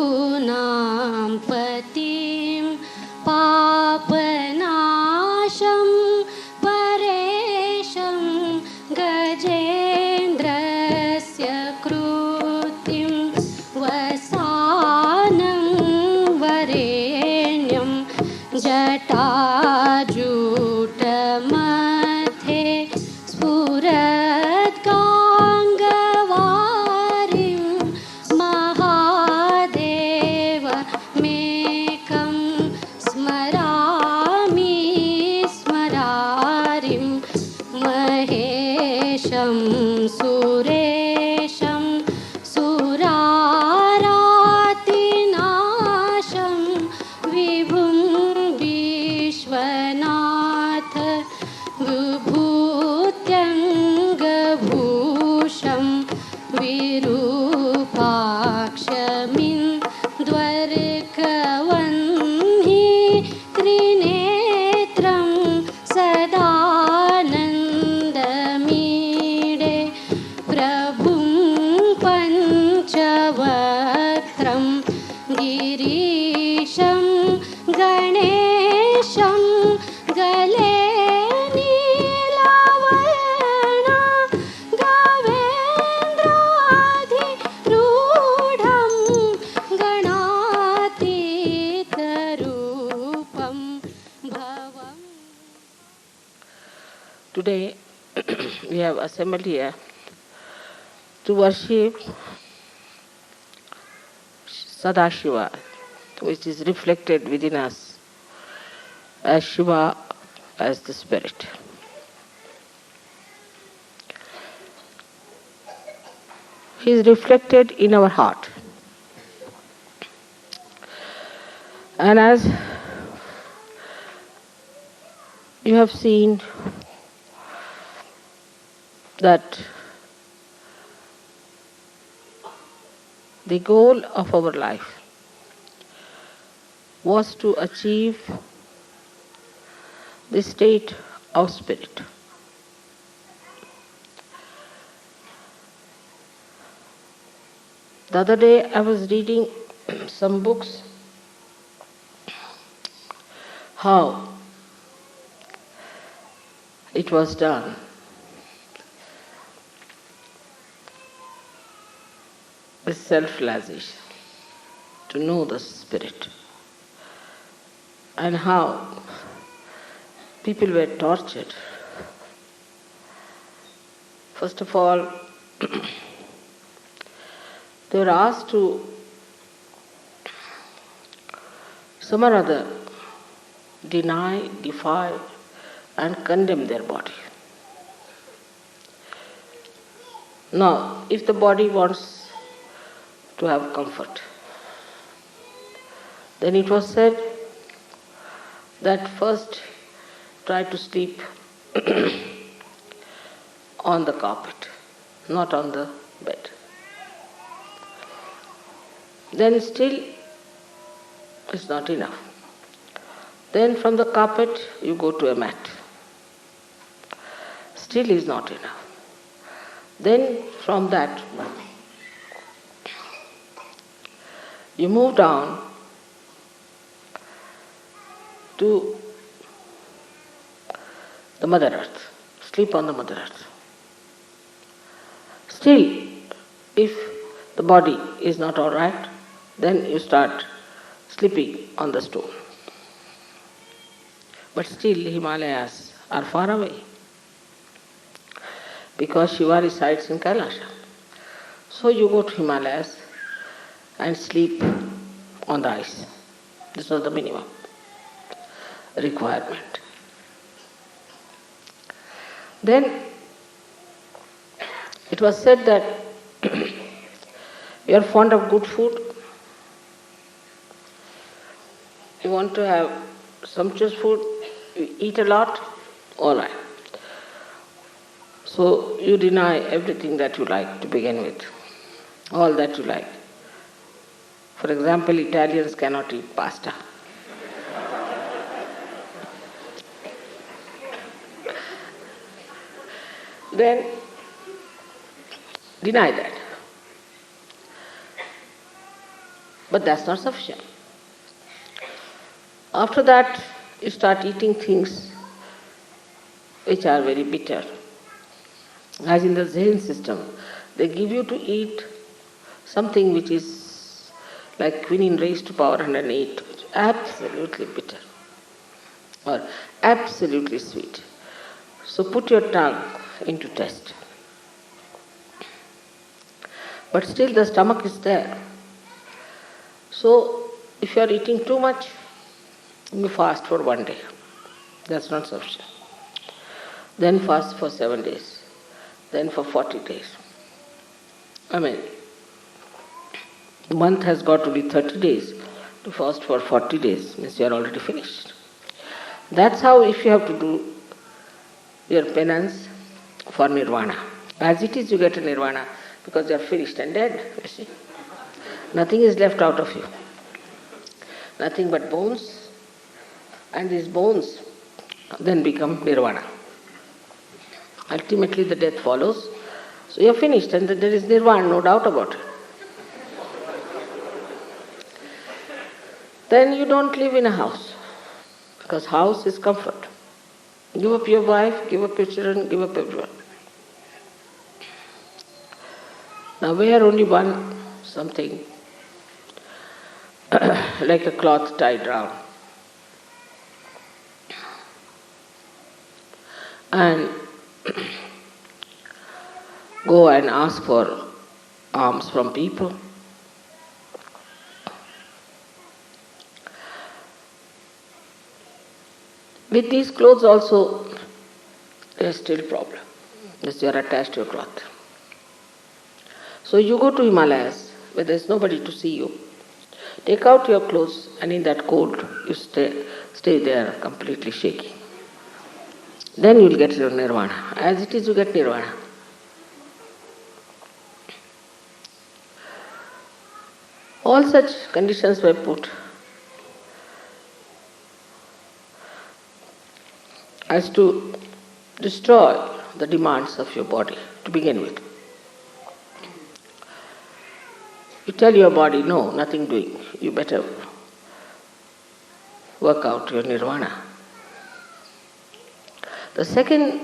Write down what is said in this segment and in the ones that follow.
पशूनां पतिं पापनाशं परेशं गजेन्द्रस्य कृतिं वसानं वरेण्यं जटाजूटमध्ये स्फुरद्गाङ्गवारिं महादेवमेकं स्मरामि स्मरारिं महेशं सुरेशं सुरारातिनाशं विभुं विश्वनाथ विभूत्यङ्गभूषं विरूपाक्षमिन्द्वर्कवह्नि त्रिनेत्रं सदानन्दमीडे प्रभुं पञ्चवक्त्रं गिरीशं गणेशं गले नीलवर्ण गवेन्द्राधिरूढं गणातीतरूपं भवम्. Today we have assembled here to worship Sadashiva, which is reflected within us as Shiva, as the spirit. He is reflected in our heart. And as you have seen that the goal of our life was to achieve the state of spirit. The other day I was reading some books how it was done. With self-realization, to know the spirit, and how people were tortured. First of all, they were asked to some or other deny, defy, and condemn their body. Now, if the body wants to have comfort, then it was said that first try to sleep on the carpet, not on the bed. Then still it's not enough. Then from the carpet you go to a mat. Still is not enough. Then from that you move down to the Mother Earth. Sleep on the Mother Earth. Still, if the body is not all right, then you start sleeping on the stone. But still Himalayas are far away, because Shiva resides in Kailasha. So you go to Himalayas and sleep on the ice. This was the minimum requirement. Then it was said that you are fond of good food, you want to have sumptuous food, you eat a lot, all right. So you deny everything that you like to begin with, all that you like. For example, Italians cannot eat pasta. Then deny that. But that's not sufficient. After that, you start eating things which are very bitter. As in the Zen system, they give you to eat something which is like quinine raised to power 108, which is absolutely bitter or absolutely sweet. So put your tongue into test. But still the stomach is there. So if you are eating too much, you fast for 1 day. That's not sufficient. Then fast for 7 days. Then for 40 days. The month has got to be 30 days. To fast for 40 days means you are already finished. That's how if you have to do your penance for nirvana. As it is, you get a nirvana because you are finished and dead, you see. Nothing is left out of you. Nothing but bones, and these bones then become nirvana. Ultimately the death follows, so you are finished and there is nirvana, no doubt about it. Then you don't live in a house, because house is comfort. Give up your wife, give up your children, give up everyone. Now wear only one something like a cloth tied round. And go and ask for alms from people. With these clothes also, there is still problem, because you are attached to your cloth. So you go to Himalayas, where there is nobody to see you. Take out your clothes, and in that cold, you stay there completely shaking. Then you will get your nirvana. As it is, you get nirvana. All such conditions were put as to destroy the demands of your body to begin with. You tell your body, no, nothing doing. You better work out your nirvana. The second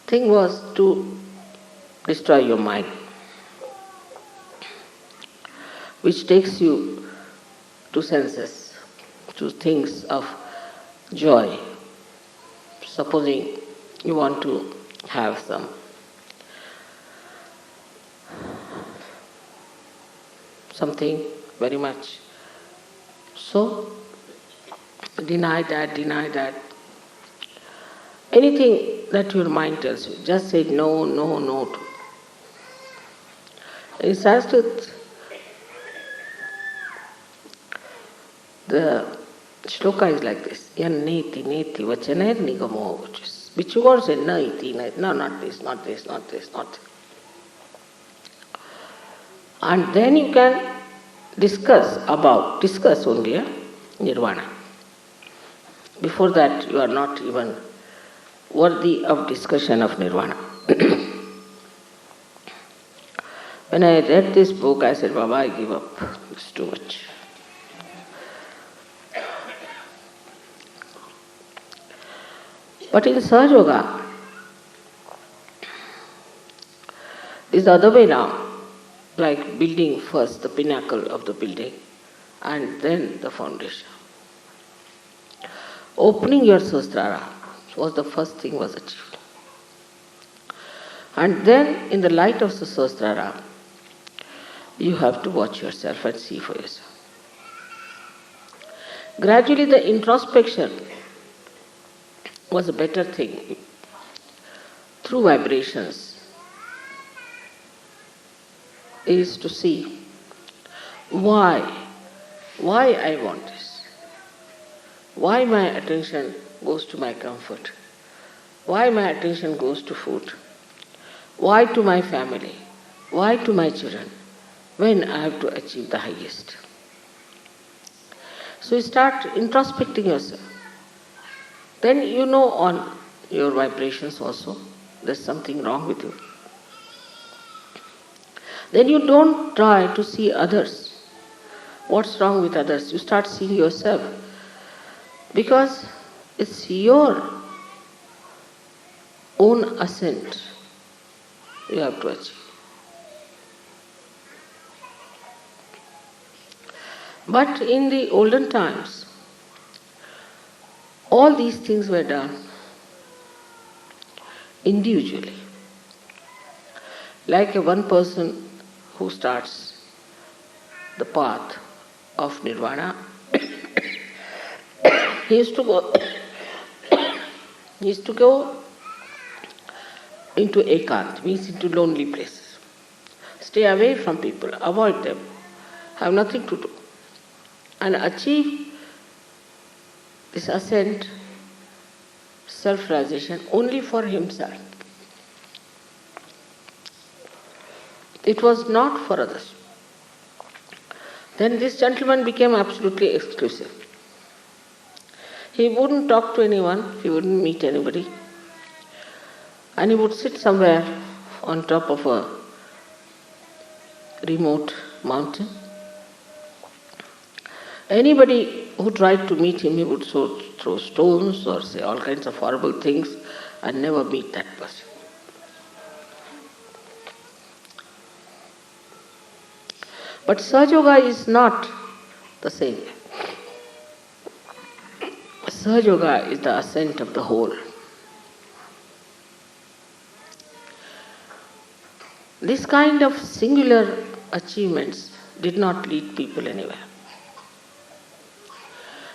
thing was to destroy your mind, which takes you to senses, to things of joy. Supposing you want to have something very much. So, deny that. Anything that your mind tells you, just say no, no, no to. In Sanskrit, the shloka is like this: yan neti neti vachanair nigamo vachis. Which you want to say, na iti, no, not this, not this, not this, not this. And then you can discuss only nirvana. Before that, you are not even worthy of discussion of nirvana. When I read this book, I said, Baba, I give up. It's too much. But in Sahaja Yoga, it's the other way now. Like building first the pinnacle of the building and then the foundation. Opening your Sahasrara was the first thing was achieved. And then in the light of the Sahasrara, you have to watch yourself and see for yourself. Gradually the introspection was a better thing. Through vibrations is to see why I want this, why my attention goes to my comfort, why my attention goes to food, why to my family, why to my children, when I have to achieve the highest. So you start introspecting yourself. Then you know on your vibrations also, there's something wrong with you. Then you don't try to see others. What's wrong with others? You start seeing yourself. Because it's your own ascent you have to achieve. But in the olden times, all these things were done individually. Like one person who starts the path of nirvana, he used to go into ekant, means into lonely places. Stay away from people, avoid them, have nothing to do, and achieve this ascent, self-realization only for himself. It was not for others. Then this gentleman became absolutely exclusive. He wouldn't talk to anyone, he wouldn't meet anybody, and he would sit somewhere on top of a remote mountain. Anybody who tried to meet him, he would throw stones or say all kinds of horrible things and never meet that person. But Sahaja Yoga is not the same. Sahaja Yoga is the ascent of the whole. This kind of singular achievements did not lead people anywhere.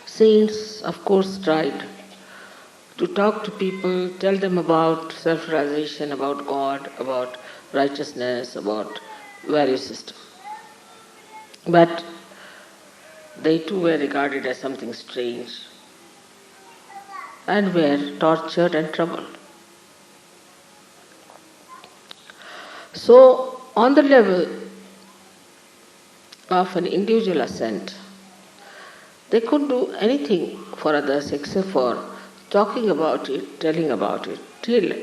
Saints, of course, tried to talk to people, tell them about self-realization, about God, about righteousness, about various systems. But they too were regarded as something strange and were tortured and troubled. So, on the level of an individual ascent, they couldn't do anything for others except for talking about it, telling about it, till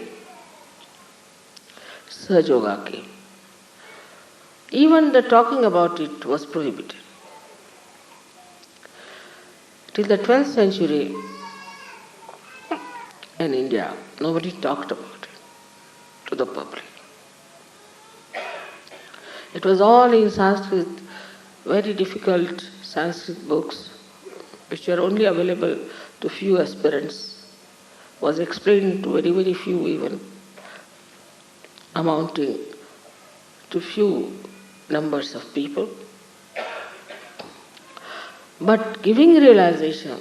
Sahaja Yoga came. Even the talking about it was prohibited. Till the 12th century in India, nobody talked about it to the public. It was all in Sanskrit, very difficult Sanskrit books, which were only available to few aspirants, was explained to very, very few even, amounting to few numbers of people. But giving realization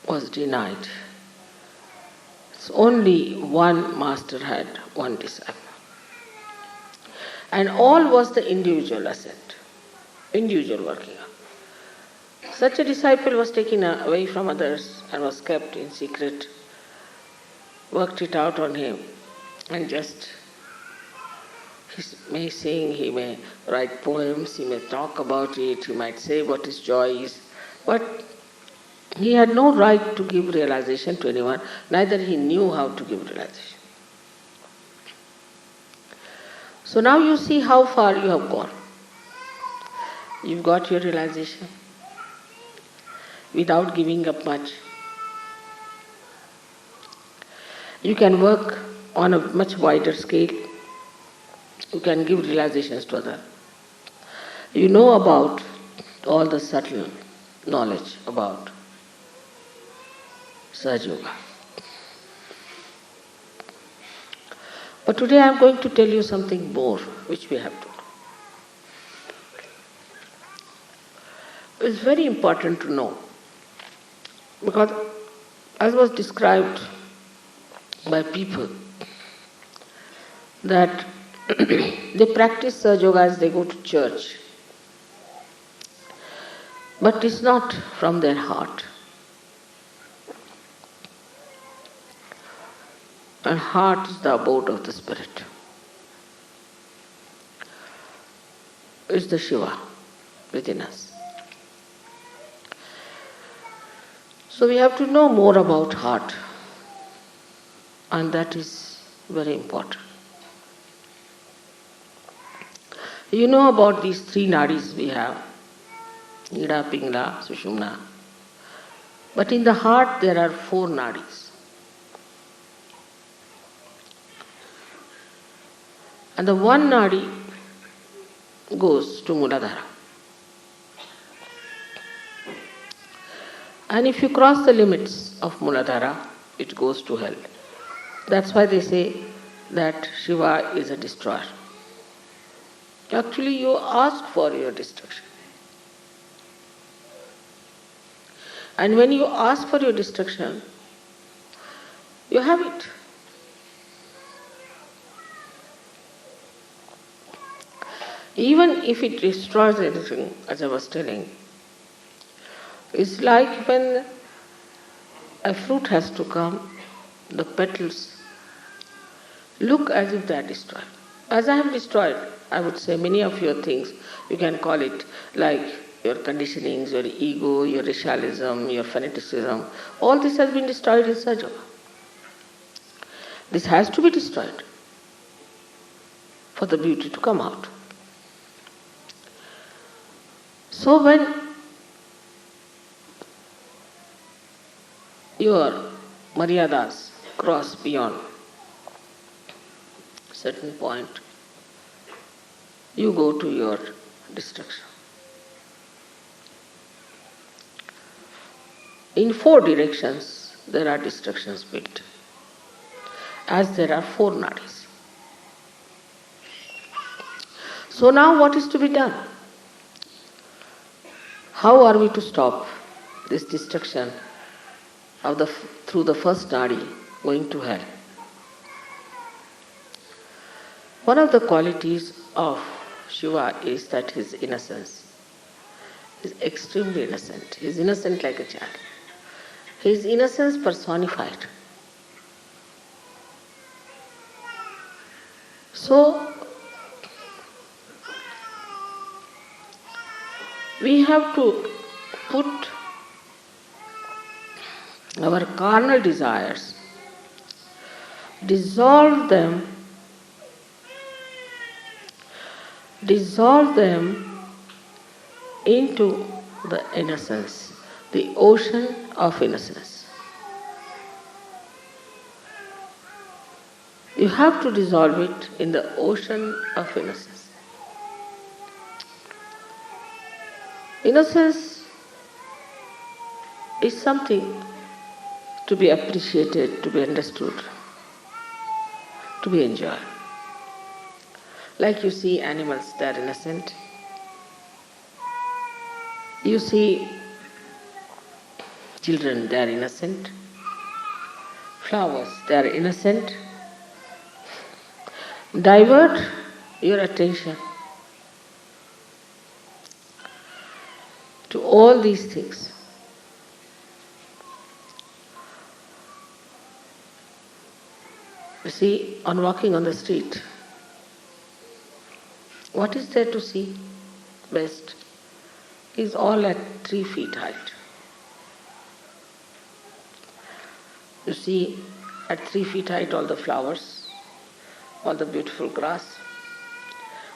was denied. It's only one master had one disciple. And all was the individual ascent, individual working. Such a disciple was taken away from others and was kept in secret, worked it out on him, and just he may sing, he may write poems, he may talk about it, he might say what his joy is, but he had no right to give realization to anyone, neither he knew how to give realization. So now you see how far you have gone. You've got your realization without giving up much. You can work on a much wider scale. You can give realizations to others. You know about all the subtle knowledge about Sahaja Yoga. But today I am going to tell you something more which we have to know. It's very important to know because as was described by people that they practice Sahaja Yoga as they go to church, but it's not from their heart. And heart is the abode of the spirit. It's the Shiva within us. So we have to know more about heart, and that is very important. You know about these three nadis we have, Ida, Pingala, Sushumna. But in the heart there are four nadis. And the one nadi goes to Muladhara. And if you cross the limits of Muladhara, it goes to hell. That's why they say that Shiva is a destroyer. Actually, you ask for your destruction. And when you ask for your destruction, you have it. Even if it destroys anything, as I was telling, it's like when a fruit has to come, the petals look as if they are destroyed. As I have destroyed, I would say many of your things, you can call it like your conditionings, your ego, your racialism, your fanaticism, all this has been destroyed in Sahaja Yoga. This has to be destroyed for the beauty to come out. So when your maryadas cross beyond a certain point, you go to your destruction. In four directions there are destructions built, as there are four nadis. So now what is to be done? How are we to stop this destruction of through the first nadi going to hell? One of the qualities of Shiva is that his innocence. He is extremely innocent. He is innocent like a child. His innocence personified. So, we have to put our carnal desires, dissolve them, dissolve them into the innocence, the ocean of innocence. You have to dissolve it in the ocean of innocence. Innocence is something to be appreciated, to be understood, to be enjoyed. Like you see animals, they are innocent. You see children, they are innocent. Flowers, they are innocent. Divert your attention to all these things. You see, on walking on the street, what is there to see best? Is all at 3 feet height. You see at 3 feet height all the flowers, all the beautiful grass,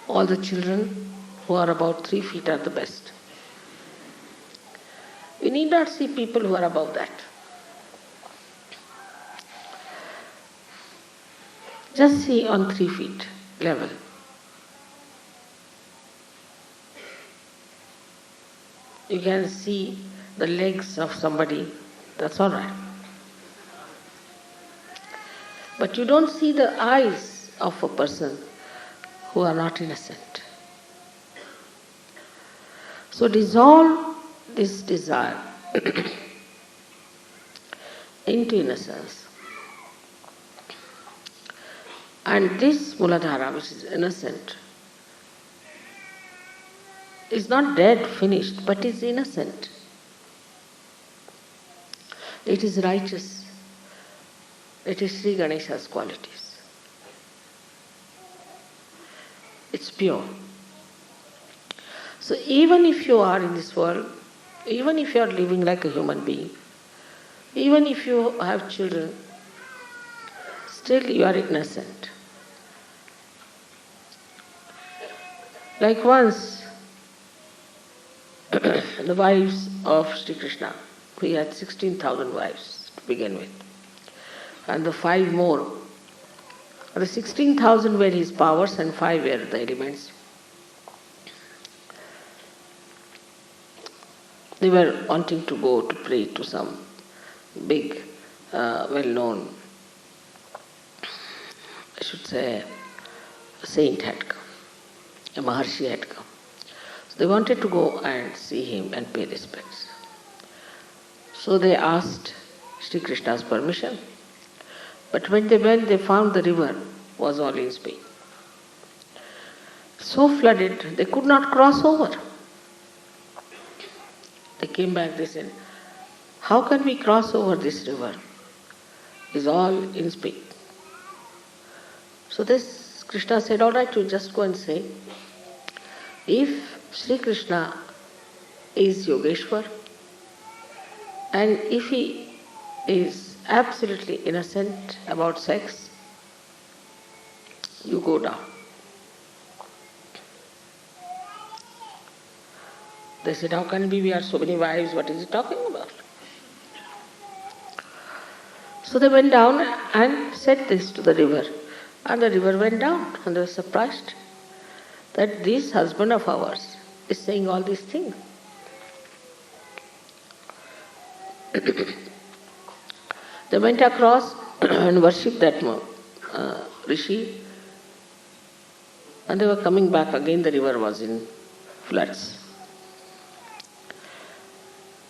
all the children who are about 3 feet are the best. We need not see people who are above that. Just see on 3 feet level. You can see the legs of somebody, that's all right. But you don't see the eyes of a person who are not innocent. So dissolve this desire into innocence. And this Muladhara, which is innocent, is not dead, finished, but is innocent. It is righteous. It is Sri Ganesha's qualities. It's pure. So even if you are in this world, even if you are living like a human being, even if you have children, still you are innocent. Like once, the wives of Sri Krishna, he had 16,000 wives to begin with, and the 5 more. The 16,000 were his powers and 5 were the elements. They were wanting to go to pray to some big, well-known, I should say, a saint had come, a Maharshi had come. So they wanted to go and see him and pay respects. So they asked Sri Krishna's permission. But when they went, they found the river was all in speed. So flooded, they could not cross over. They came back, they said, how can we cross over this river? It's all in speed. So this Krishna said, all right, you just go and say, if Sri Krishna is Yogeshwar, and if he is absolutely innocent about sex, you go down. They said, how can we have so many wives, what is he talking about? So they went down and said this to the river. And the river went down, and they were surprised that this husband of ours is saying all these things. They went across and worshipped that rishi, and they were coming back again, the river was in floods.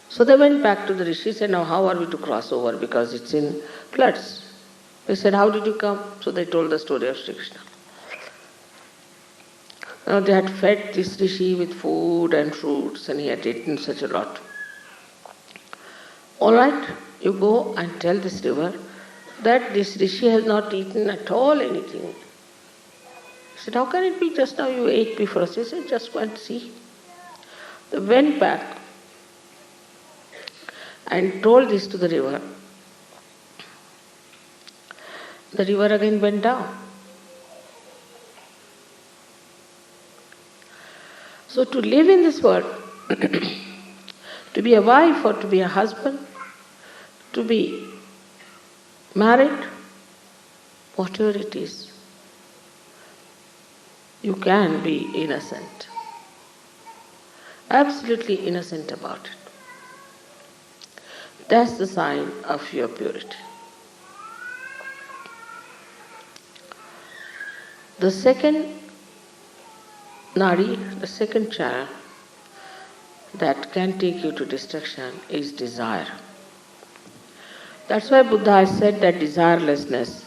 So they went back to the rishi, said, now how are we to cross over because it's in floods? They said, how did you come? So they told the story of Sri Krishna. Now they had fed this rishi with food and fruits, and he had eaten such a lot. All right, you go and tell this river that this rishi has not eaten at all anything. He said, how can it be? Just now you ate before us. He said, just go and see. They went back and told this to the river. The river again went down. So to live in this world, to be a wife or to be a husband, to be married, whatever it is, you can be innocent. Absolutely innocent about it. That's the sign of your purity. The second nadi, the second channel that can take you to destruction is desire. That's why Buddha has said that desirelessness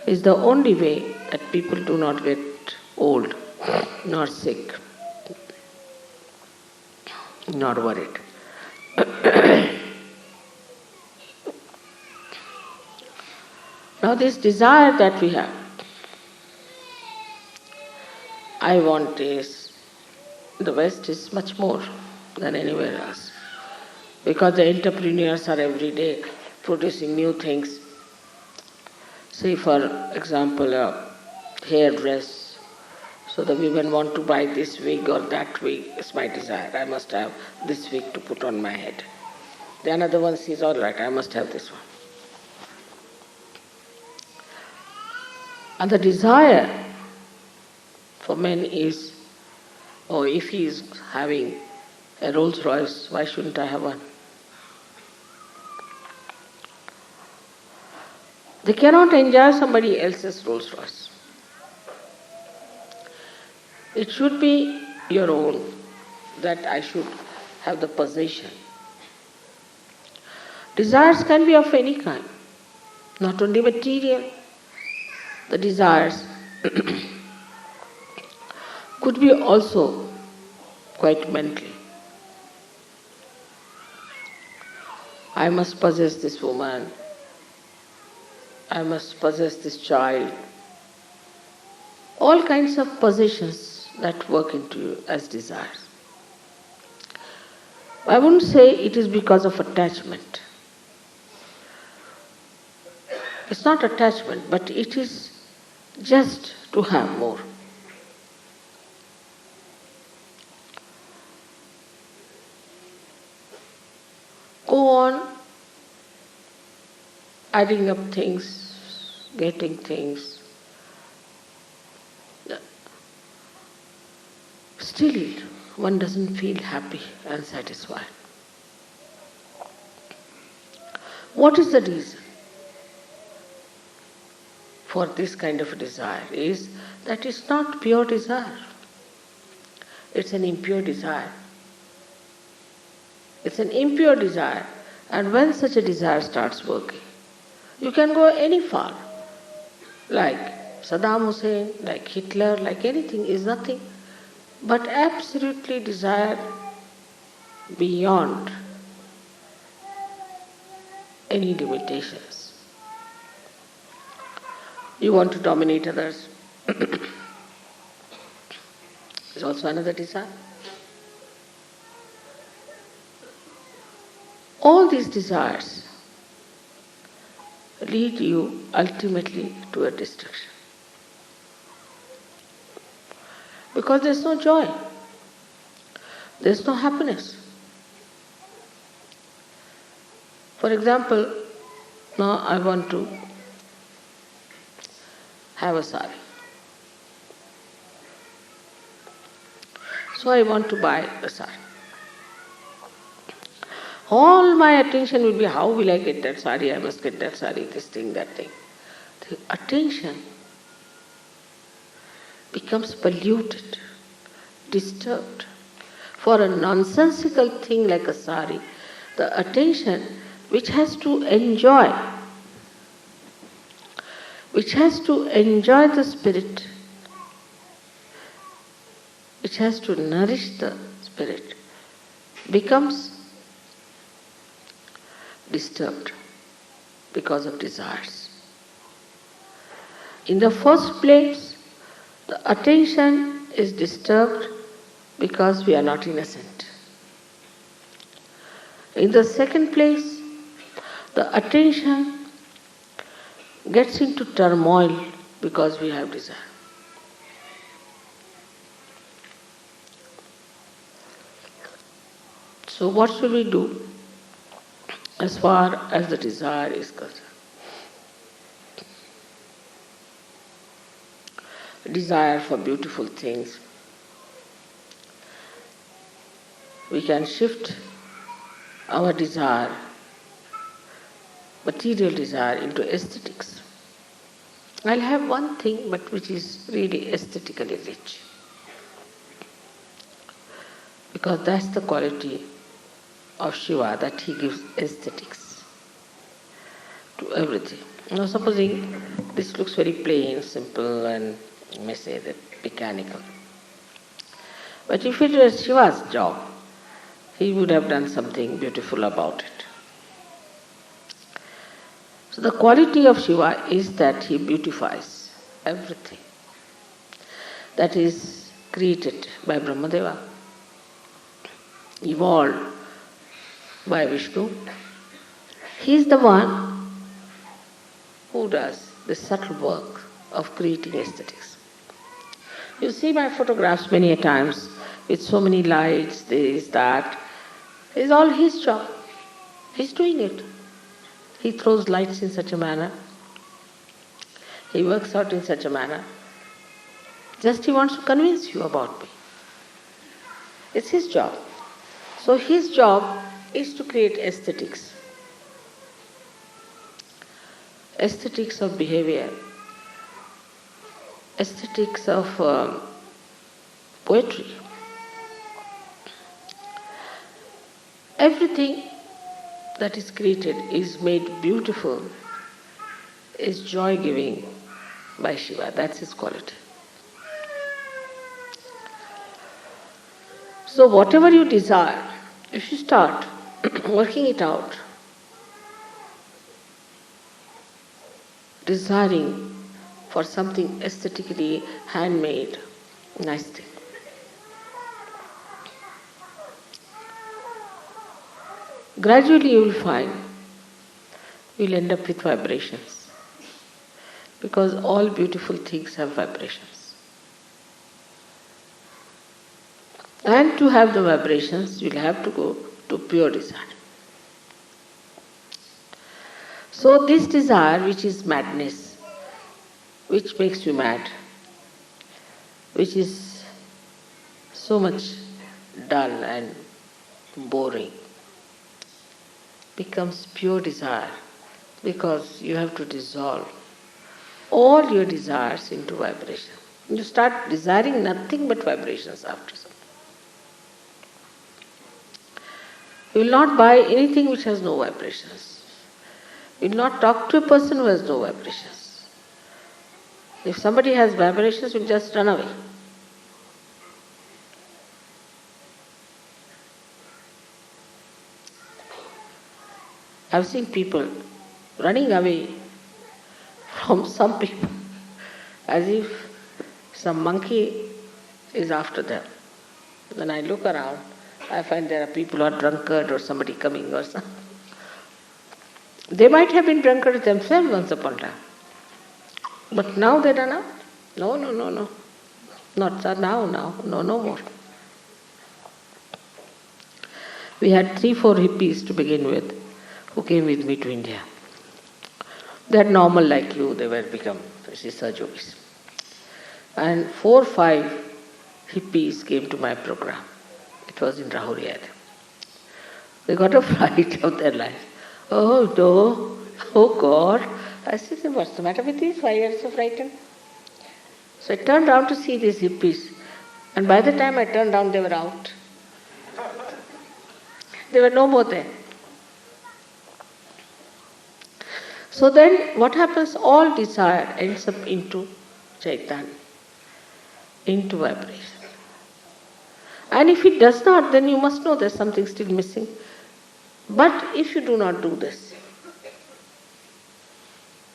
is the only way that people do not get old, nor sick, nor worried. Now this desire that we have, I want this, the West is much more than anywhere else. Because the entrepreneurs are every day producing new things. Say for example a hairdress. So the women want to buy this wig or that wig. It's my desire. I must have this wig to put on my head. The another one says, all right, I must have this one. And the desire for men is, oh, if he is having a Rolls Royce, why shouldn't I have one? They cannot enjoy somebody else's Rolls Royce. It should be your own, that I should have the possession. Desires can be of any kind, not only material. The desires could be also quite mental. I must possess this woman. I must possess this child. All kinds of possessions that work into you as desires. I wouldn't say it is because of attachment. It's not attachment, but it is just to have more. Go on adding up things, getting things. Still, one doesn't feel happy and satisfied. What is the reason for this kind of desire? Is that it's not pure desire. It's an impure desire. It's an impure desire, and when such a desire starts working, you can go any far. Like Saddam Hussein, like Hitler, like anything is nothing but absolutely desire beyond any limitations. You want to dominate others. It's also another desire. All these desires lead you ultimately to a destruction. Because there's no joy. There's no happiness. For example, now I want to have a sari. So I want to buy a sari. All my attention will be, how will I get that sari? I must get that sari, this thing, that thing. The attention becomes polluted, disturbed. For a nonsensical thing like a sari, the attention which has to enjoy the spirit, which has to nourish the spirit, becomes disturbed because of desires. In the first place, the attention is disturbed because we are not innocent. In the second place, the attention gets into turmoil because we have desire. So what should we do as far as the desire is concerned? Desire for beautiful things. We can shift our desire, material desire, into aesthetics. I'll have one thing, but which is really aesthetically rich. Because that's the quality of Shiva, that he gives aesthetics to everything. Now supposing this looks very plain, simple, and you may say that mechanical. But if it was Shiva's job, he would have done something beautiful about it. So the quality of Shiva is that he beautifies everything that is created by Brahmadeva, evolved by Vishnu. He is the one who does the subtle work of creating aesthetics. You see my photographs many a times with so many lights, this, that. It's all his job. He's doing it. He throws lights in such a manner. He works out in such a manner. Just he wants to convince you about me. It's his job. So his job is to create aesthetics. Aesthetics of behavior. Aesthetics of poetry. Everything that is created is made beautiful, is joy-giving by Shiva. That's his quality. So whatever you desire, if you start working it out, desiring for something aesthetically handmade, nice thing, gradually you will find you will end up with vibrations, because all beautiful things have vibrations. And to have the vibrations, you will have to go to pure desire. So this desire, which is madness, which makes you mad, which is so much dull and boring, becomes pure desire, because you have to dissolve all your desires into vibration. You start desiring nothing but vibrations after some. You will not buy anything which has no vibrations. You will not talk to a person who has no vibrations. If somebody has vibrations, you will just run away. I've seen people running away from some people as if some monkey is after them. When I look around, I find there are people who are drunkard or somebody coming or something. They might have been drunkards themselves once upon a time. But now they run out. No. Not now. No more. We had 3-4 hippies to begin with who came with me to India. They are normal like you, they were become research yogis. And 4-5 hippies came to my program. It was in Rahuriad. They got a fright of their life. Oh no, oh God. I said, what's the matter with these? Why are you so frightened? So I turned around to see these hippies. And by the time I turned around, they were out. They were no more there. So then what happens? All desire ends up into Chaitanya, into vibration. And if it does not, then you must know there's something still missing. But if you do not do this,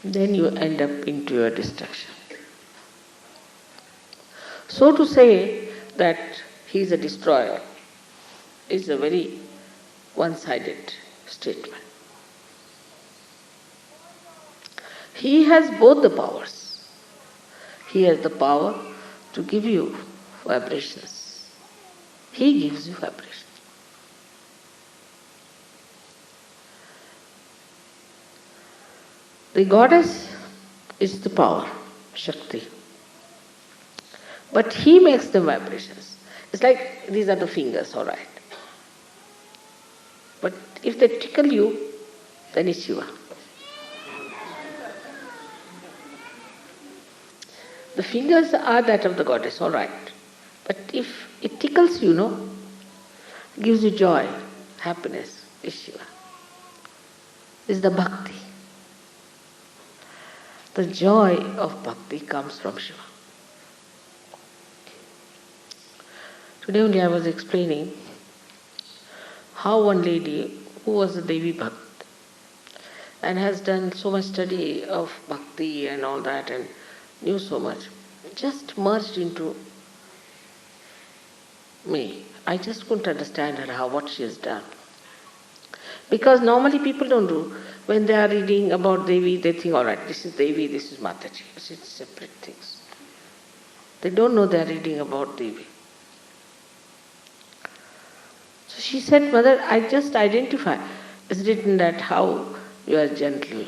then you end up into your destruction. So to say that he is a destroyer is a very one-sided statement. He has both the powers. He has the power to give you vibrations. He gives you vibrations. The goddess is the power, Shakti. But he makes the vibrations. It's like these are the fingers, all right. But if they tickle you, then it's Shiva. The fingers are that of the goddess, all right. But if it tickles you, no, gives you joy, happiness, is Shiva. Is the bhakti. The joy of bhakti comes from Shiva. Today only I was explaining how one lady who was a Devi Bhakt and has done so much study of bhakti and all that and knew so much, just merged into me. I just couldn't understand her what she has done. Because normally people don't do. When they are reading about Devi, they think, all right, this is Devi, this is Mataji. It's separate things. They don't know they are reading about Devi. So she said, Mother, I just identify. It's written that how you are gentle.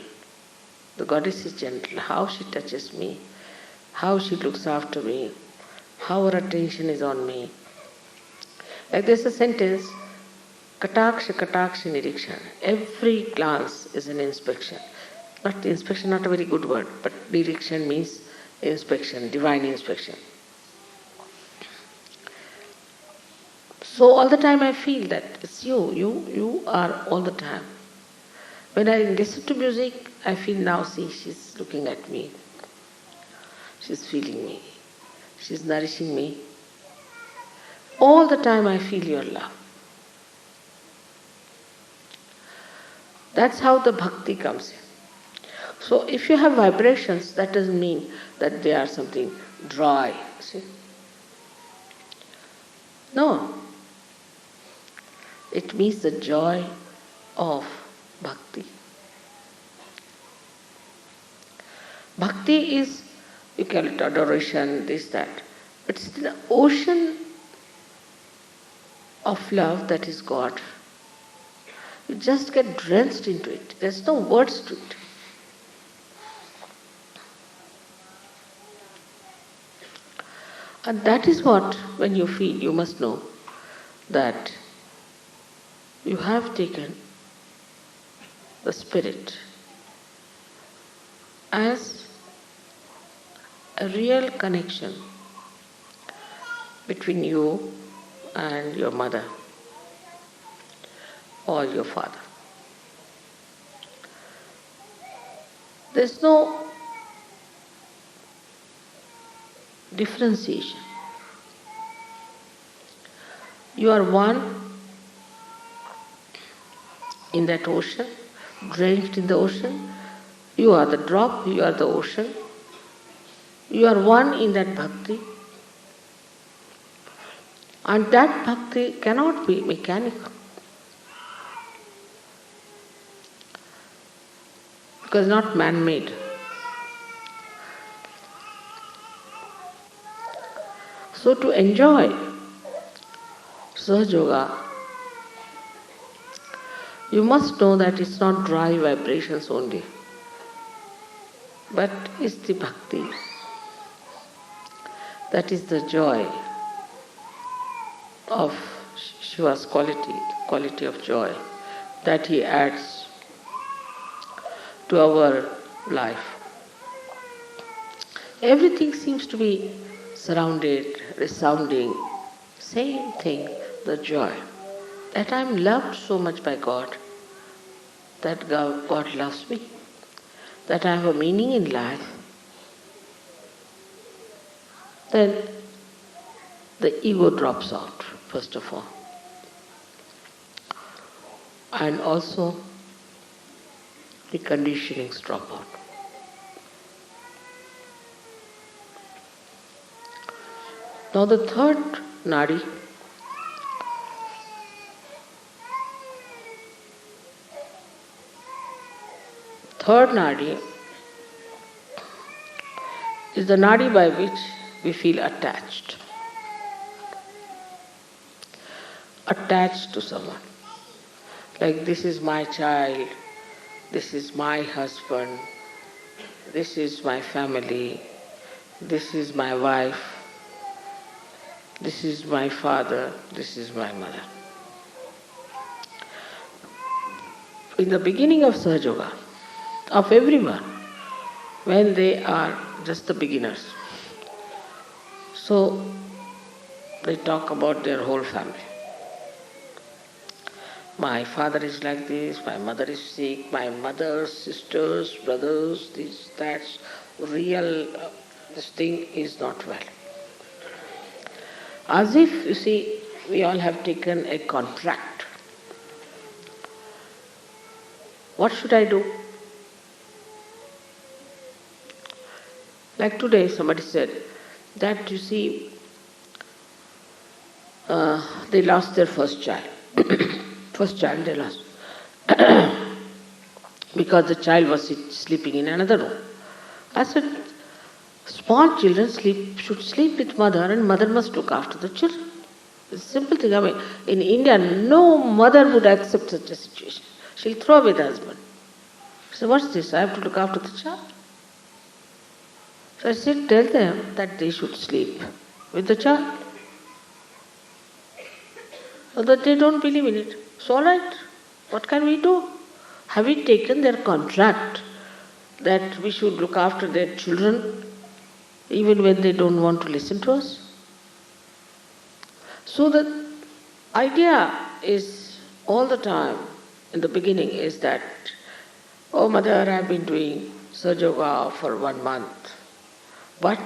The goddess is gentle. How she touches me. How she looks after me. How her attention is on me. Like there's a sentence, Kataksha, Kataksha, Nirikshan. Every glance is an inspection. Not inspection, not a very good word, but Nirikshan means inspection, divine inspection. So all the time I feel that it's you are all the time. When I listen to music, I feel now, see, she's looking at me. She's feeling me. She's nourishing me. All the time I feel your love. That's how the bhakti comes in. So if you have vibrations, that doesn't mean that they are something dry. See? No. It means the joy of bhakti. Bhakti is, you call it adoration, this, that. But it's the ocean of love that is God. You just get drenched into it. There's no words to it. And that is what, when you feel, you must know that you have taken the spirit as a real connection between you and your mother or your father. There's no differentiation. You are one in that ocean, drenched in the ocean. You are the drop, you are the ocean. You are one in that bhakti. And that bhakti cannot be mechanical. Because not man-made. So to enjoy Sahaja Yoga, you must know that it's not dry vibrations only, but it's the bhakti. That is the joy of Shiva's quality of joy, that he adds to our life. Everything seems to be surrounded, resounding, same thing, the joy. That I am loved so much by God, that God loves me, that I have a meaning in life, then the ego drops out, first of all. And also the conditionings drop out. Now the third nadi is the nadi by which we feel attached. Attached to someone. Like this is my child, this is my husband, this is my family, this is my wife, this is my father, this is my mother. In the beginning of Sahaja Yoga, of everyone, when they are just the beginners, so they talk about their whole family. My father is like this, my mother is sick, my mother's sisters, brothers, this, that, real, this thing is not well. As if, you see, we all have taken a contract. What should I do? Like today, somebody said that, you see, they lost their first child. First child they lost. Because the child was sleeping in another room. I said, small children should sleep with mother, and mother must look after the children. It's a simple thing. I mean, in India, no mother would accept such a situation. She'll throw away the husband. So what's this? I have to look after the child. So I said, tell them that they should sleep with the child. So that they don't believe in it. It's all right. What can we do? Have we taken their contract that we should look after their children even when they don't want to listen to us? So the idea is all the time, in the beginning, is that, oh mother, I've been doing Sahaja Yoga for 1 month, but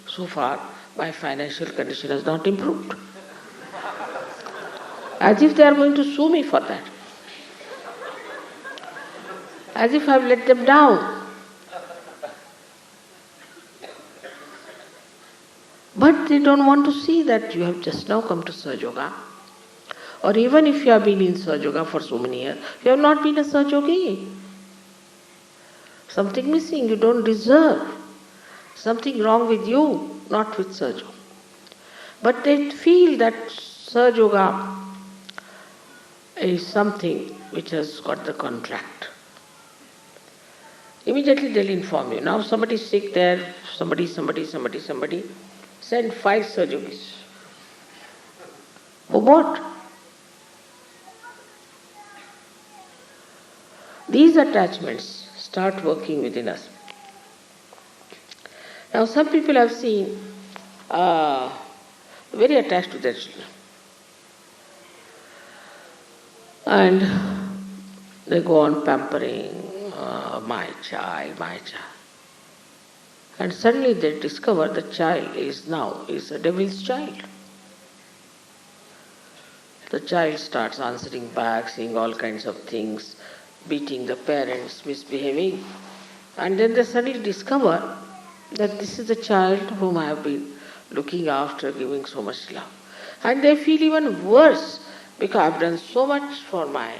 so far my financial condition has not improved. As if they are going to sue me for that. As if I've let them down. But they don't want to see that you have just now come to Sahaja Yoga. Or even if you have been in Sahaja Yoga for so many years, you have not been a Sahaja Yogi. Something missing, you don't deserve. Something wrong with you, not with Sahaja Yoga. But they feel that Sahaja Yoga is something which has got the contract. Immediately they'll inform you. Now somebody is sick there, somebody, send 5 Sahaja Yogis. For what? These attachments start working within us. Now some people have seen very attached to their children. And they go on pampering, my child. And suddenly they discover the child is a devil's child. The child starts answering back, saying all kinds of things, beating the parents, misbehaving. And then they suddenly discover that this is the child whom I have been looking after, giving so much love. And they feel even worse, because I have done so much for my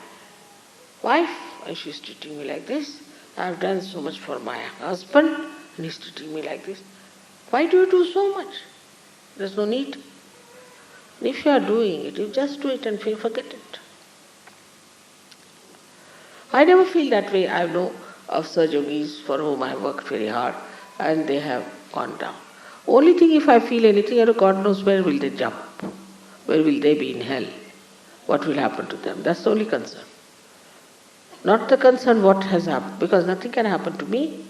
wife and she is treating me like this. I have done so much for my husband and he is treating me like this. Why do you do so much? There is no need. If you are doing it, you just do it and forget it. I never feel that way. I know of Sahaja Yogis for whom I worked very hard and they have gone down. Only thing, if I feel anything, God knows where will they jump. Where will they be in hell? What will happen to them? That's the only concern. Not the concern what has happened, because nothing can happen to me.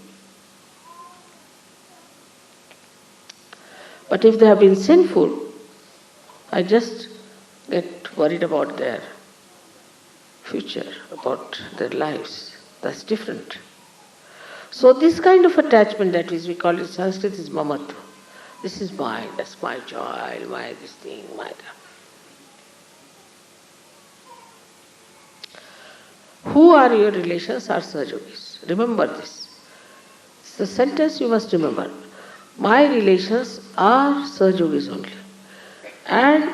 But if they have been sinful, I just get worried about their future, about their lives. That's different. So this kind of attachment, that is, we call it in Sanskrit, is mamatva. This is mine, that's my child, my this thing, my that. Who are your relations are Sahaja Yogis. Remember this. It's the sentence you must remember. My relations are Sahaja Yogis only. And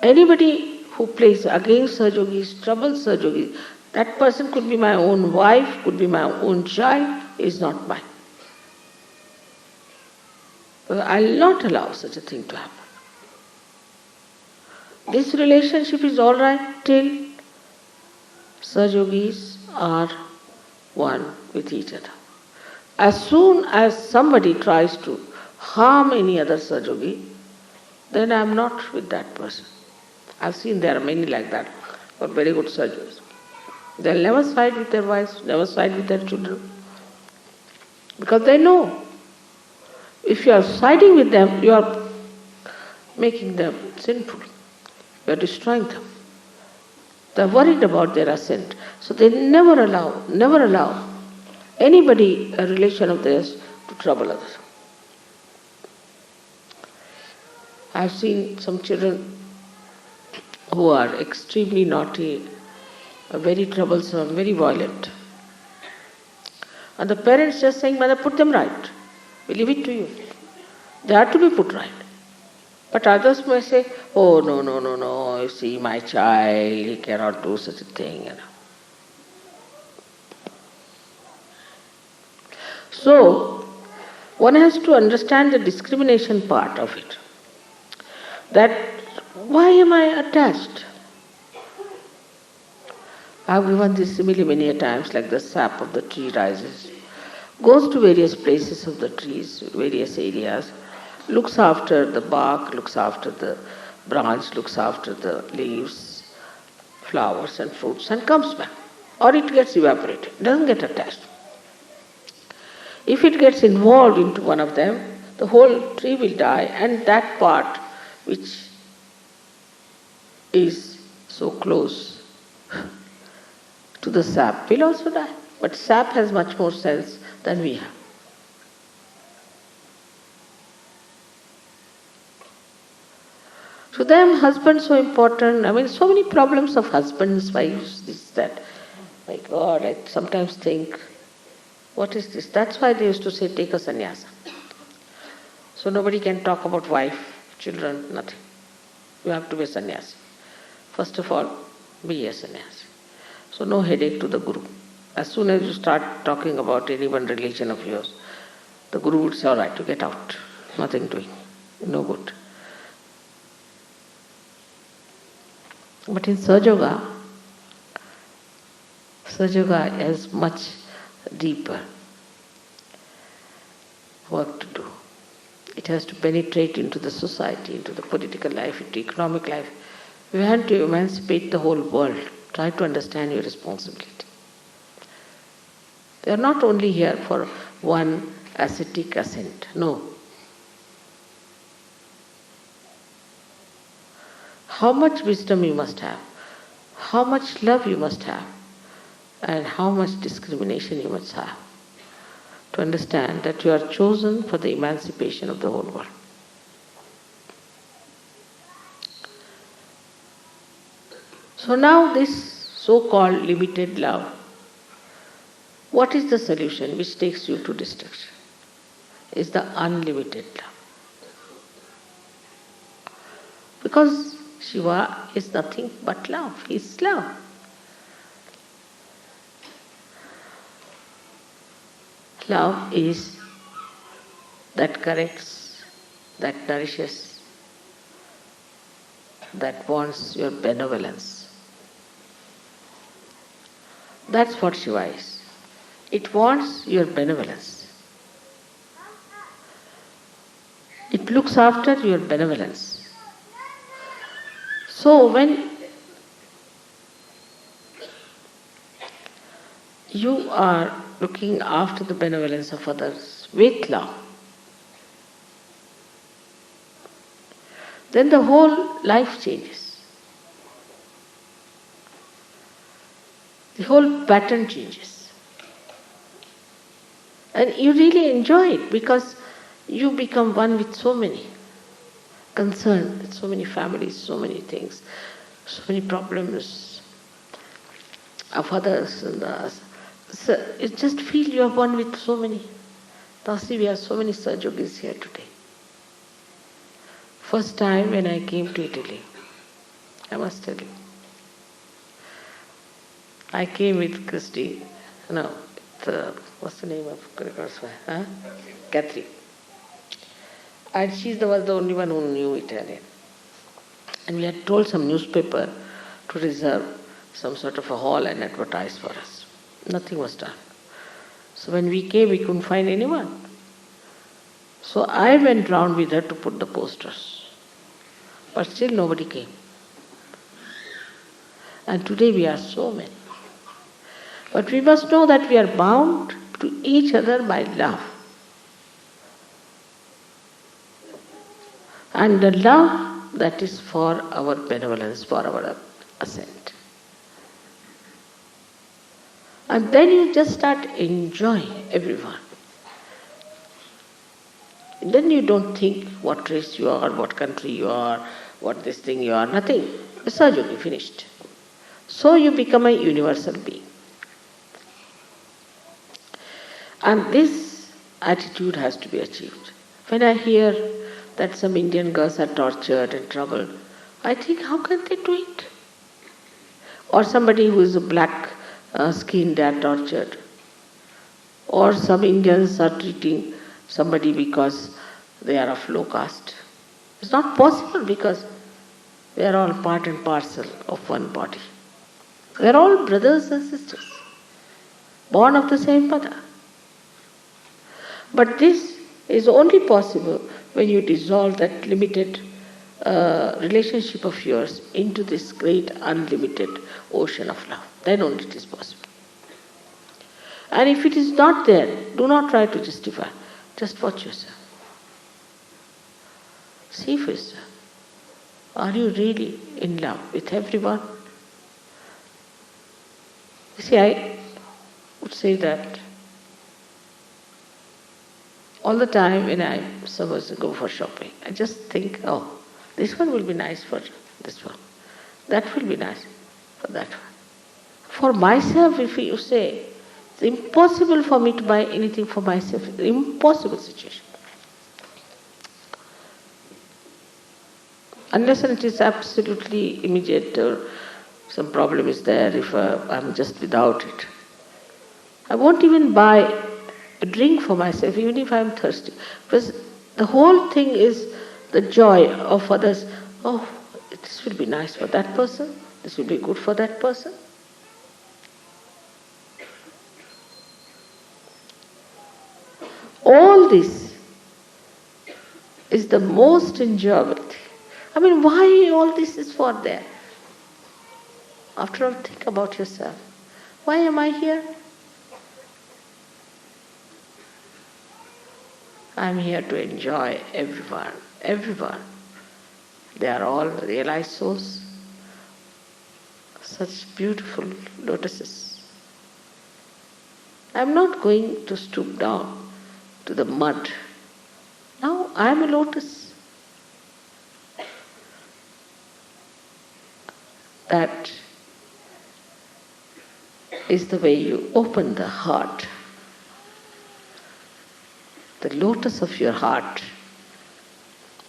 anybody who plays against Sahaja Yogis, troubles Sahaja Yogis, that person could be my own wife, could be my own child, is not mine. I will not allow such a thing to happen. This relationship is all right till Sahaja Yogis are one with each other. As soon as somebody tries to harm any other Sahajogi, then I am not with that person. I've seen there are many like that, who are very good Sahajogis. They'll never side with their wives, never side with their children. Because they know, if you are siding with them, you are making them sinful. You are destroying them. They are worried about their ascent. So they never allow anybody, a relation of theirs, to trouble others. I have seen some children who are extremely naughty, very troublesome, very violent. And the parents just saying, Mother, put them right. We leave it to you. They are to be put right. But others may say, oh, no, you see, my child, he cannot do such a thing. So, one has to understand the discrimination part of it. That, why am I attached? I have given this simile many a times, like the sap of the tree rises, goes to various places of the trees, various areas, looks after the bark, looks after the branch, looks after the leaves, flowers and fruits, and comes back. Or it gets evaporated, doesn't get attached. If it gets involved into one of them, the whole tree will die, and that part which is so close to the sap will also die. But sap has much more sense than we have. To them, husband so important. I mean, so many problems of husbands, wives, this, that. My God, I sometimes think, what is this? That's why they used to say, take a sannyasa. So nobody can talk about wife, children, nothing. You have to be a sannyasi. First of all, be a sannyasi. So no headache to the guru. As soon as you start talking about any one religion of yours, the guru would say, all right, you get out. Nothing doing. No good. But in Sahaja Yoga is much deeper work to do. It has to penetrate into the society, into the political life, into economic life. You have to emancipate the whole world. Try to understand your responsibility. They are not only here for one ascetic ascent. No. How much wisdom you must have, how much love you must have, and how much discrimination you must have to understand that you are chosen for the emancipation of the whole world. So now this so-called limited love, what is the solution which takes you to destruction? Is the unlimited love. Because Shiva is nothing but love. He is love. Love is that corrects, that nourishes, that wants your benevolence. That's what Shiva is. It wants your benevolence. It looks after your benevolence. So when you are looking after the benevolence of others with love, then the whole life changes. The whole pattern changes. And you really enjoy it because you become one with so many. Concerned with so many families, so many things, so many problems of others. So you just feel you are one with so many. Dasi, we have so many Sahajogis here today. First time when I came to Italy, I must tell you, I came with Christy, what's the name of Catherine. Catherine. And she was the only one who knew Italian. And we had told some newspaper to reserve some sort of a hall and advertise for us. Nothing was done. So when we came, we couldn't find anyone. So I went round with her to put the posters. But still nobody came. And today we are so many. But we must know that we are bound to each other by love. And the love that is for our benevolence, for our ascent. And then you just start enjoying everyone. Then you don't think what race you are, what country you are, what this thing you are, nothing. Surgery finished. So you become a universal being. And this attitude has to be achieved. When I hear that some Indian girls are tortured and troubled, I think, how can they do it? Or somebody who is a black skin, they are tortured. Or some Indians are treating somebody because they are of low caste. It's not possible because we are all part and parcel of one body. We are all brothers and sisters, born of the same mother. But this is only possible when you dissolve that limited relationship of yours into this great unlimited ocean of love. Then only it is possible. And if it is not there, do not try to justify. Just watch yourself. See for yourself. Are you really in love with everyone? You see, I would say that all the time when I suppose to go for shopping, I just think, oh, this one will be nice for this one. That will be nice for that one. For myself, if you say, it's impossible for me to buy anything for myself. It's an impossible situation. Unless and it is absolutely immediate or some problem is there, if I'm just without it. I won't even buy a drink for myself, even if I'm thirsty. Because the whole thing is the joy of others. Oh, this will be nice for that person. This will be good for that person. All this is the most enjoyable thing. I mean, why all this is for there? After all, think about yourself. Why am I here? I'm here to enjoy everyone, everyone. They are all realized souls. Such beautiful lotuses. I'm not going to stoop down to the mud. Now I am a lotus. That is the way you open the heart. The lotus of your heart.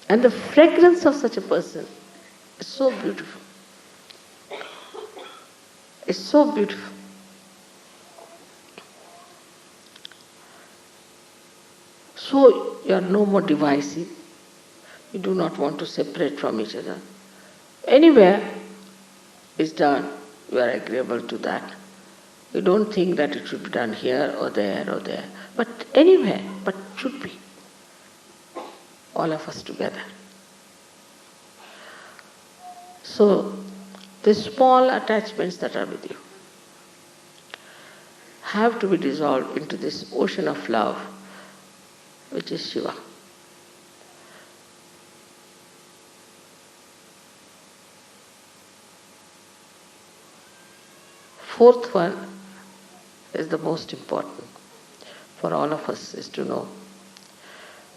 And the fragrance of such a person is so beautiful. It's so beautiful. So you are no more divisive. You do not want to separate from each other. Anywhere is done, you are agreeable to that. You don't think that it should be done here or there or there. But anywhere, but should be. All of us together. So, the small attachments that are with you have to be dissolved into this ocean of love, which is Shiva. Fourth one is the most important for all of us, is to know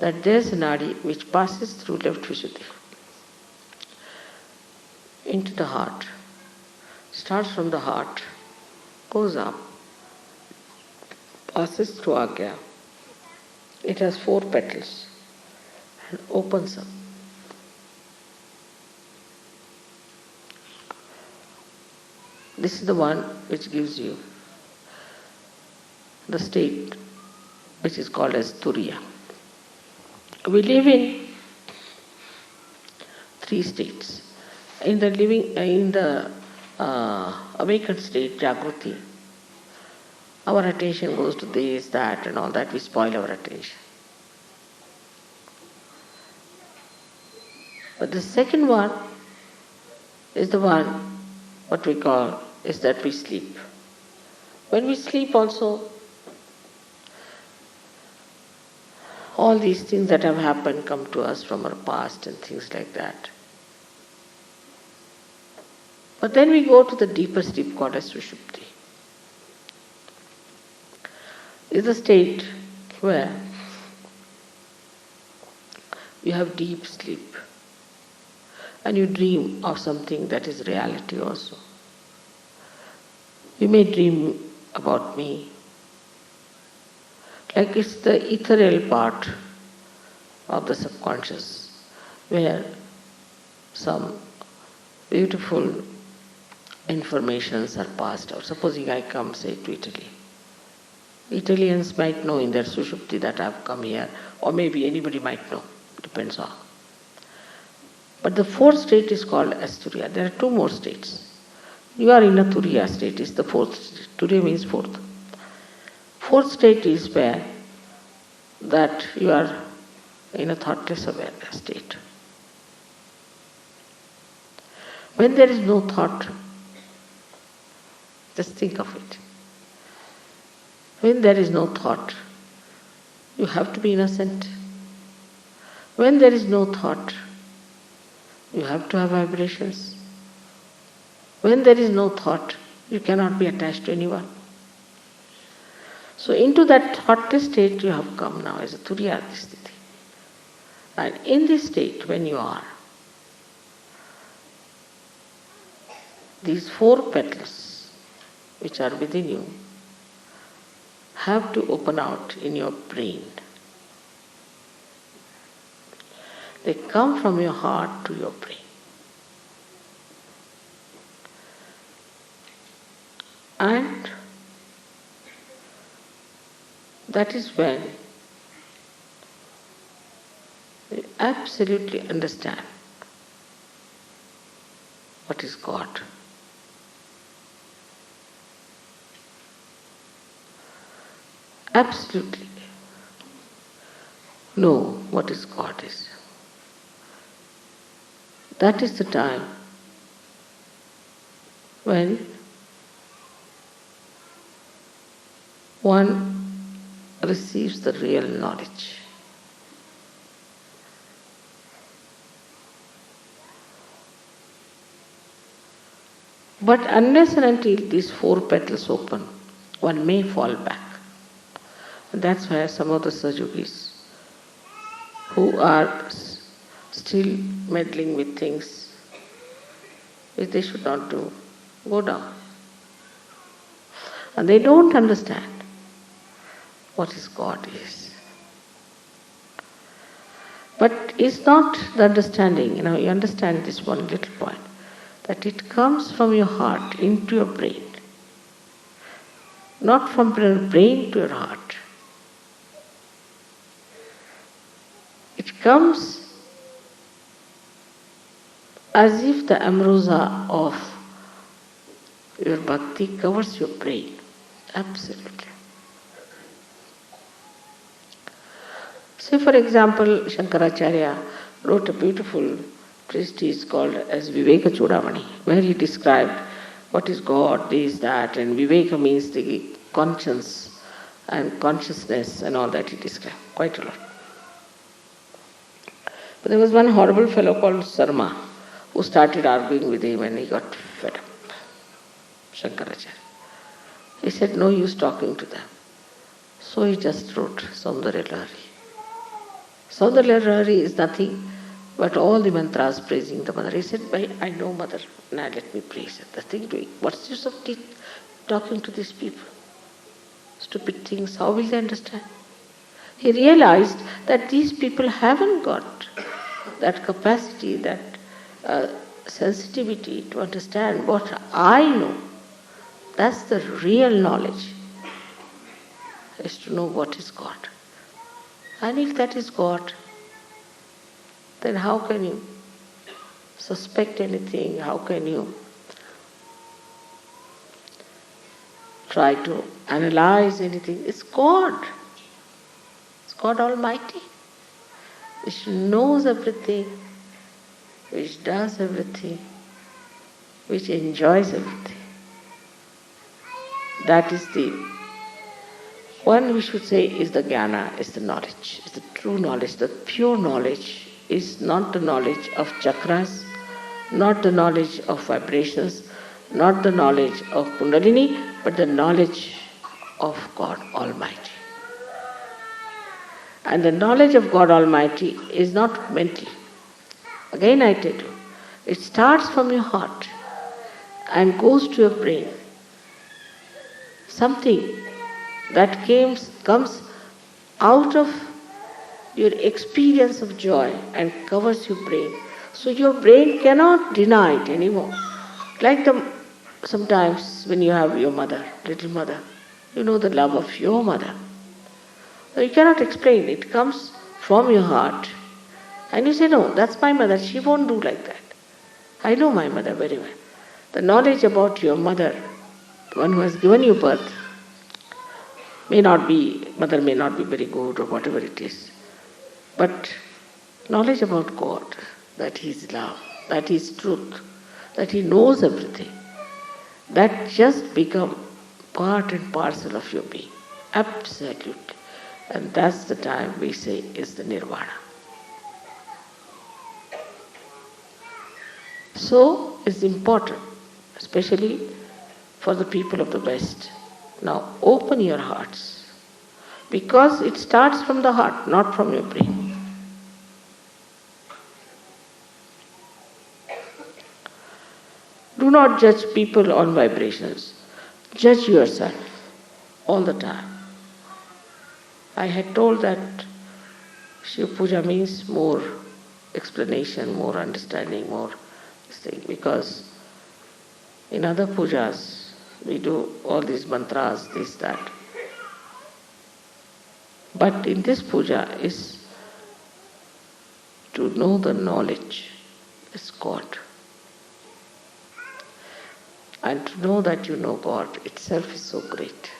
that there is a nadi which passes through left Vishuddhi into the heart, starts from the heart, goes up, passes through Agya. It has 4 petals and opens up. This is the one which gives you the state which is called as Turiya. We live in 3 states. In the awakened state, Jagruti, Our attention goes to this, that and all that, we spoil our attention. But the second one is the one, what we call, is that we sleep. When we sleep also, all these things that have happened come to us from our past and things like that. But then we go to the deeper sleep called as Sushupti. It's a state where you have deep sleep and you dream of something that is reality also. You may dream about me, like it's the ethereal part of the subconscious where some beautiful informations are passed out. Supposing I come, say, to Italy. Italians might know in their Sushupti that I have come here, or maybe anybody might know, depends on. But the fourth state is called as Turiya. There are two more states. You are in a Turiya state, is the fourth state. Turiya means fourth. Fourth state is where that you are in a thoughtless awareness state. When there is no thought, just think of it. When there is no thought, you have to be innocent. When there is no thought, you have to have vibrations. When there is no thought, you cannot be attached to anyone. So into that thoughtless state you have come now as a Turiyadhisthiti. And in this state, when you are, these four petals which are within you have to open out in your brain. They come from your heart to your brain. And that is when you absolutely understand what is God. Absolutely know what is God is. That is the time when one receives the real knowledge. But unless and until these four petals open, one may fall back. And that's why some of the Sajogis who are still meddling with things which they should not do, go down. And they don't understand what is God is. But it's not the understanding, you understand this one little point, that it comes from your heart into your brain, not from your brain to your heart. It comes as if the ambrosia of your bhakti covers your brain. Absolutely. Say for example, Shankaracharya wrote a beautiful treatise called as Viveka Chudamani, where he described what is God, this, that, and Viveka means the conscience and consciousness and all that he described, quite a lot. But there was one horrible fellow called Sarma who started arguing with him and he got fed up. Shankaracharya. He said, no use talking to them. So he just wrote Saundarya Lahari. Saundarya Lahari is nothing but all the mantras praising the mother. He said, I know mother, now let me praise her. The thing doing, what's the use of talking to these people? Stupid things, how will they understand? He realized that these people haven't got that capacity, that sensitivity to understand what I know. That's the real knowledge, is to know what is God. And if that is God, then how can you suspect anything? How can you try to analyze anything. It's God. It's God Almighty, which knows everything, which does everything, which enjoys everything. That is the one we should say is the jnana, is the knowledge, is the true knowledge, the pure knowledge. Is not the knowledge of chakras, not the knowledge of vibrations, not the knowledge of Kundalini, but the knowledge of God Almighty. And the knowledge of God Almighty is not mental. Again I tell you, it starts from your heart and goes to your brain. Something that comes out of your experience of joy and covers your brain. So your brain cannot deny it anymore. Like sometimes when you have your mother, little mother, you know the love of your mother. So you cannot explain. It comes from your heart. And you say, no, that's my mother. She won't do like that. I know my mother very well. The knowledge about your mother, the one who has given you birth, mother may not be very good or whatever it is. But knowledge about God, that He is love, that He is truth, that He knows everything, that just become part and parcel of your being. Absolutely. And that's the time we say is the nirvana. So it's important, especially for the people of the West. Now open your hearts, because it starts from the heart, not from your brain. Do not judge people on vibrations. Judge yourself all the time. I had told that Shiva Puja means more explanation, more understanding, more this thing, because in other pujas we do all these mantras, this, that. But in this puja is to know the knowledge is God. And to know that you know God itself is so great.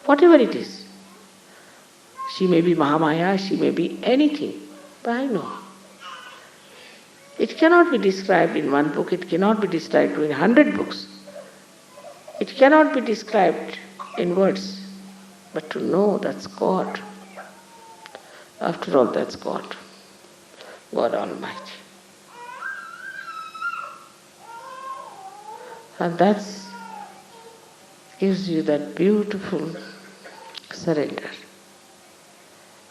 Whatever it is, she may be Mahamaya, she may be anything, but I know. It cannot be described in one book, it cannot be described in 100 books. It cannot be described in words, but to know that's God. After all, that's God, God Almighty. And that gives you that beautiful surrender,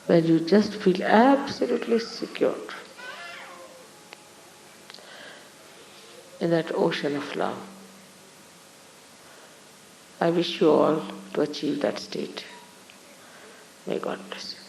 where you just feel absolutely secure in that ocean of love. I wish you all to achieve that state. May God bless you.